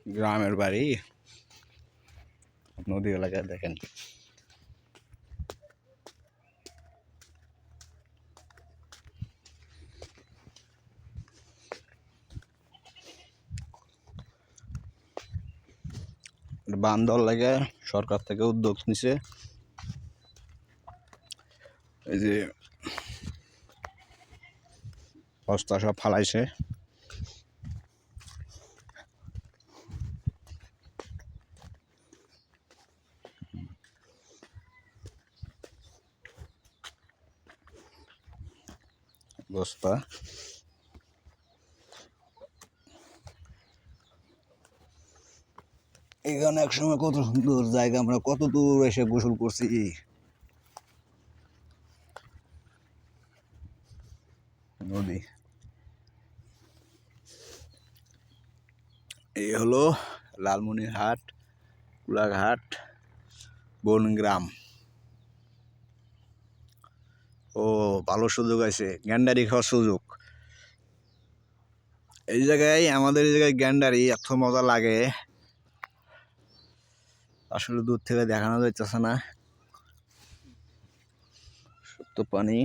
গ্রামের বাড়ি নদী এলাকায় দেখেন বান দেওয়ার লাগে সরকার থেকে উদ্যোগ নিছে এই যে বস্তা সব ফালাইছে বস্তা এখানে একসময় কত সুন্দর জায়গা আমরা কত দূর এসে গোসল করছি নদী এই হলো লালমনিরহাট কুলাঘাট বনগ্রাম ও ভালো সুযোগ আছে গ্যান্ডারি খাওয়ার সুযোগ এই জায়গায় আমাদের এই জায়গায় গ্যান্ডারি এত মজা লাগে আসলে দূর থেকে দেখানো যাইতেছে না সত্য পানি